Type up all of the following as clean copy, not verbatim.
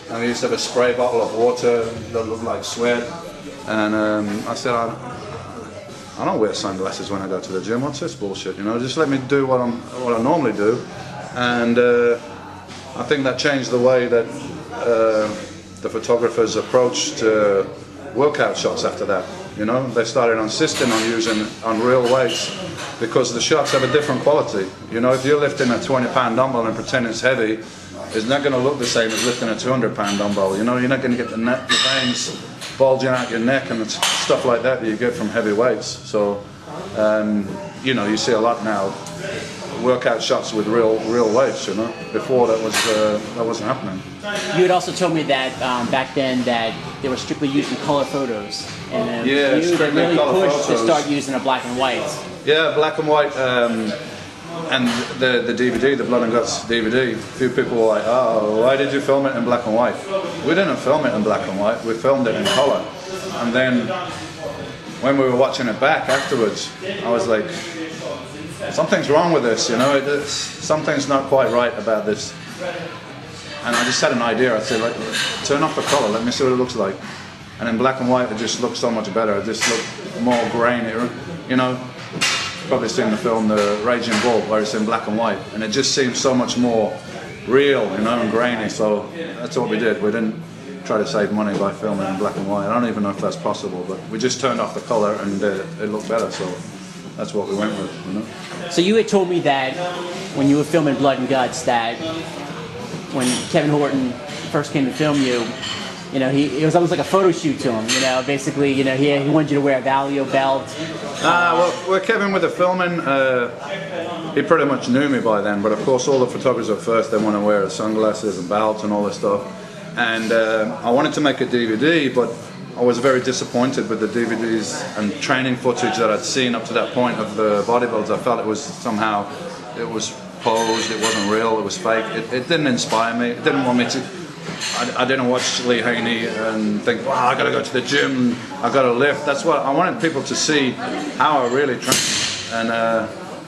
and we used to have a spray bottle of water that looked like sweat. And I said, I don't wear sunglasses when I go to the gym. What's this bullshit? You know, just let me do what I normally do. And I think that changed the way that the photographers approached workout shots after that. You know, they started insisting on using real weights because the shots have a different quality. You know, if you're lifting a 20-pound dumbbell and pretend it's heavy, it's not going to look the same as lifting a 200-pound dumbbell. You know, you're not going to get the veins bulging out your neck and stuff like that you get from heavy weights. So, you know, you see a lot now workout shots with real weights. You know, before that wasn't happening. You had also told me that back then that they were strictly using color photos, and you really pushed to start using a black and white. Yeah, black and white. And the DVD, the Blood and Guts DVD, a few people were like, oh, why did you film it in black and white? We didn't film it in black and white, we filmed it in color. And then when we were watching it back afterwards, I was like, something's wrong with this, you know, something's not quite right about this. And I just had an idea. I said, like, turn off the color, let me see what it looks like. And in black and white, it just looked so much better. It just looked more grainy, you know. Probably seen the film The Raging Bull, where it's in black and white, and it just seems so much more real, you know, and grainy. So that's what we did. We didn't try to save money by filming in black and white. I don't even know if that's possible, but we just turned off the color and it looked better. So that's what we went with, you know. So you had told me that when you were filming Blood and Guts, that when Kevin Horton first came to film you, you know, it was almost like a photo shoot to him. You know, basically, you know, he wanted you to wear a Valio belt. Well, Kevin with the filming, he pretty much knew me by then. But of course, all the photographers at first, they want to wear sunglasses and belts and all this stuff. And I wanted to make a DVD, but I was very disappointed with the DVDs and training footage that I'd seen up to that point of the bodybuilders. I felt it was somehow, it was posed, it wasn't real, it was fake. It didn't inspire me. It didn't want me to. I didn't watch Lee Haney and think, wow, I got to go to the gym, I got to lift. That's what I wanted people to see, how I really trained, and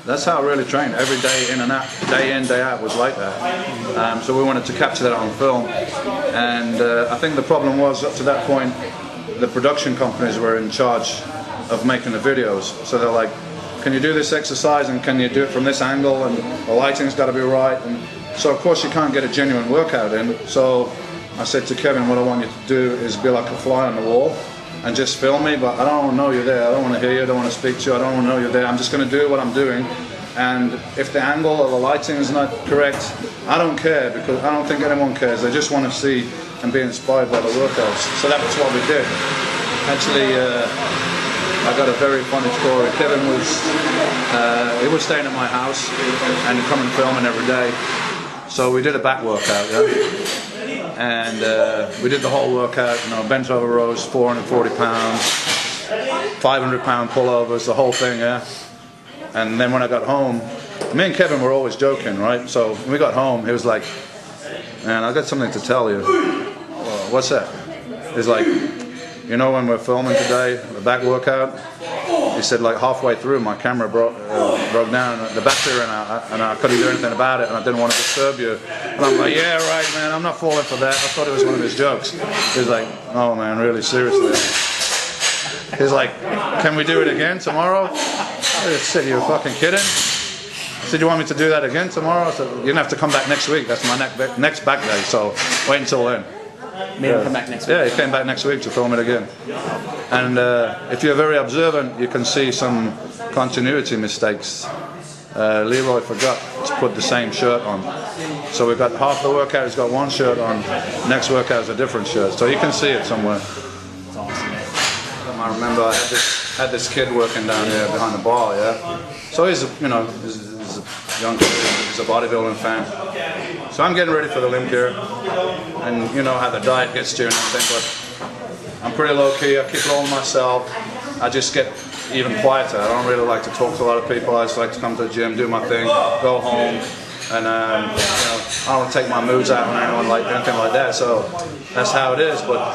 that's how I really trained. Every day in and out, day in, day out was like that. So we wanted to capture that on film, and I think the problem was up to that point, the production companies were in charge of making the videos. So they're like, can you do this exercise and can you do it from this angle, and the lighting's got to be right. And so of course you can't get a genuine workout in. So I said to Kevin, what I want you to do is be like a fly on the wall and just film me, but I don't want to know you're there. I don't want to hear you, I don't want to speak to you, I don't want to know you're there. I'm just going to do what I'm doing. And if the angle or the lighting is not correct, I don't care, because I don't think anyone cares. They just want to see and be inspired by the workouts. So that's what we did. Actually, I got a very funny story. Kevin he was staying at my house and coming filming every day. So we did a back workout, yeah? And we did the whole workout, you know, bent over rows, 440 pounds, 500-pound pullovers, the whole thing, yeah? And then when I got home, me and Kevin were always joking, right? So when we got home, he was like, man, I got something to tell you. Well, what's that? He's like, you know, when we're filming today, the back workout, he said, like, halfway through my camera broke down, the battery ran out, and I couldn't do anything about it, and I didn't want to disturb you. And I'm like, yeah, right, man, I'm not falling for that. I thought it was one of his jokes. He's like, oh man, really, seriously? He's like, can we do it again tomorrow? I said, you're fucking kidding? I said, you want me to do that again tomorrow? I said, you're gonna have to come back next week. That's my next back day, so wait until then. Made him come back next week. Yeah, he came back next week to film it again. And if you're very observant, you can see some continuity mistakes. Leroy forgot to put the same shirt on. So we've got half the workout, he's got one shirt on, next workout is a different shirt. So you can see it somewhere. That's awesome, man. I remember I had this kid working down here behind the bar, yeah? So he's a young kid, he's a bodybuilding fan. So I'm getting ready for the Olympia, and you know how the diet gets to you and everything, but I'm pretty low key, I keep it all to myself. I just get even quieter. I don't really like to talk to a lot of people. I just like to come to the gym, do my thing, go home, and you know, I don't want to take my moods out on anyone, like anything like that. So that's how it is. But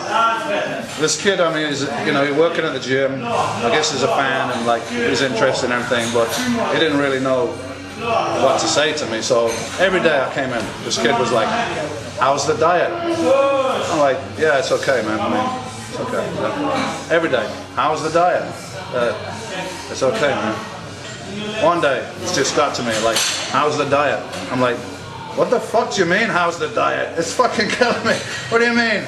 this kid, I mean, he's, you know, he's working at the gym. I guess he's a fan and like he's interested in everything, but he didn't really know what to say to me. So every day I came in, this kid was like, how's the diet? I'm like, yeah, it's okay, man. I mean, it's okay. Yeah. Every day, how's the diet? It's okay, man. One day, it's just got to me, like, how's the diet? I'm like, what the fuck do you mean, how's the diet? It's fucking killing me. What do you mean?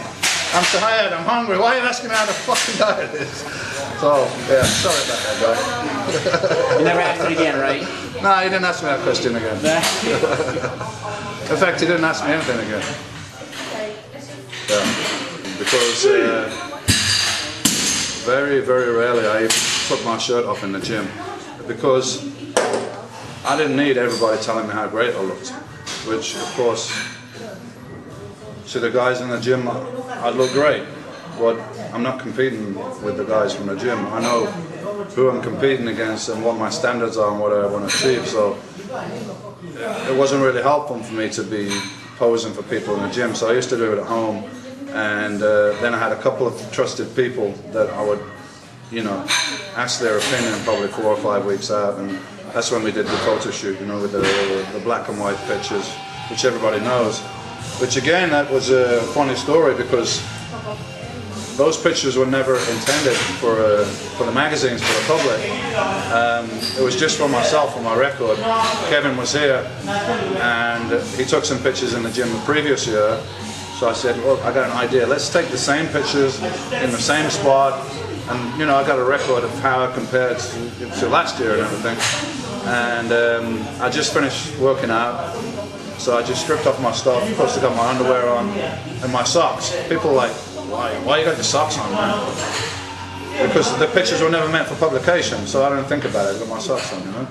I'm tired, I'm hungry. Why are you asking me how the fucking diet is? So, yeah, sorry about that, guy. You never asked it again, right? No, he didn't ask me that question again. In fact, he didn't ask me anything again. Yeah. Because very, very rarely I took my shirt off in the gym. Because I didn't need everybody telling me how great I looked. Which, of course, to the guys in the gym, I look great. But I'm not competing with the guys from the gym. I know who I'm competing against and what my standards are and what I want to achieve. So it wasn't really helpful for me to be posing for people in the gym. So I used to do it at home. And then I had a couple of trusted people that I would, you know, ask their opinion probably 4 or 5 weeks out. And that's when we did the photo shoot, you know, with the black and white pictures, which everybody knows. Which again, that was a funny story because those pictures were never intended for the magazines, for the public. It was just for myself, for my record. Kevin was here, and he took some pictures in the gym the previous year. So I said, well, I got an idea. Let's take the same pictures in the same spot, and you know, I got a record of how I compared to last year and everything. And I just finished working out. So I just stripped off my stuff, of course I got my underwear on and my socks. People are like, why you got your socks on, man? Because the pictures were never meant for publication, so I don't think about it, I got my socks on, you know?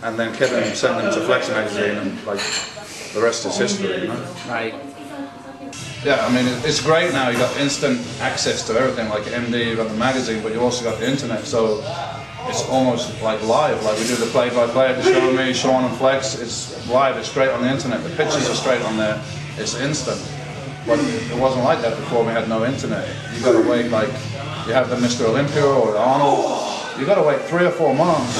And then Kevin sent them to Flex magazine and like, the rest is history, you know? Right. Yeah, I mean, it's great now, you got instant access to everything, like MD, you got the magazine, but you also got the internet, so it's almost like live, like we do the play-by-play at the show me, Sean and Flex, it's live, it's straight on the internet, the pictures are straight on there, it's instant. But it wasn't like that before, we had no internet. You gotta wait, like, you have the Mr. Olympia or the Arnold, you gotta wait 3 or 4 months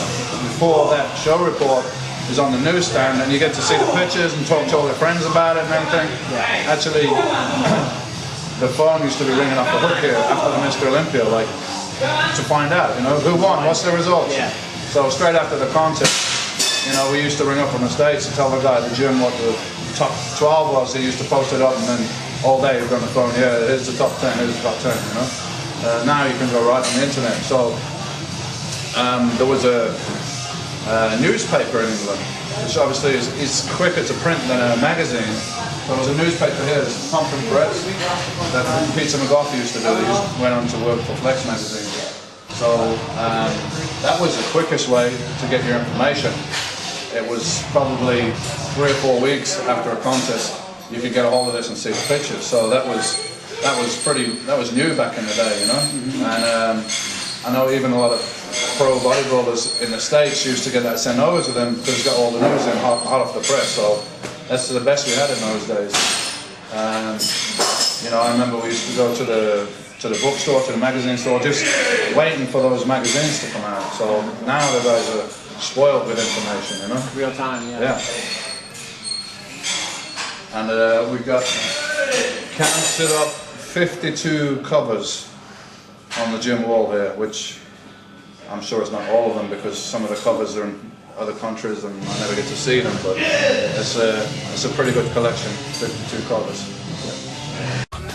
before that show report is on the newsstand and you get to see the pictures and talk to all your friends about it and everything. Actually, the phone used to be ringing off the hook here after the Mr. Olympia, like, to find out, you know, who won, what's the results. Yeah. So straight after the contest, you know, we used to ring up from the States and tell the guy at the gym what the top 12 was. He used to post it up and then all day he'd be on the phone, yeah, here's the top 10, here's the top 10, you know. Now you can go right on the internet. So there was a newspaper in England, which obviously is quicker to print than a magazine. There was a newspaper here, this Pump and Press, that Peter McGough used to do. He went on to work for Flex magazine. So that was the quickest way to get your information. It was probably 3 or 4 weeks after a contest you could get a hold of this and see the pictures. So that was new back in the day, you know. And I know even a lot of pro bodybuilders in the States used to get that sent over to them because it's got all the news in hot off the press. So that's the best we had in those days. You know, I remember we used to go to the bookstore, to the magazine store, just waiting for those magazines to come out. So now the guys are spoiled with information, you know? Real time, yeah. And we got counted up 52 covers on the gym wall here, which I'm sure it's not all of them because some of the covers are in other countries and I never get to see them, but it's a pretty good collection, 52 covers.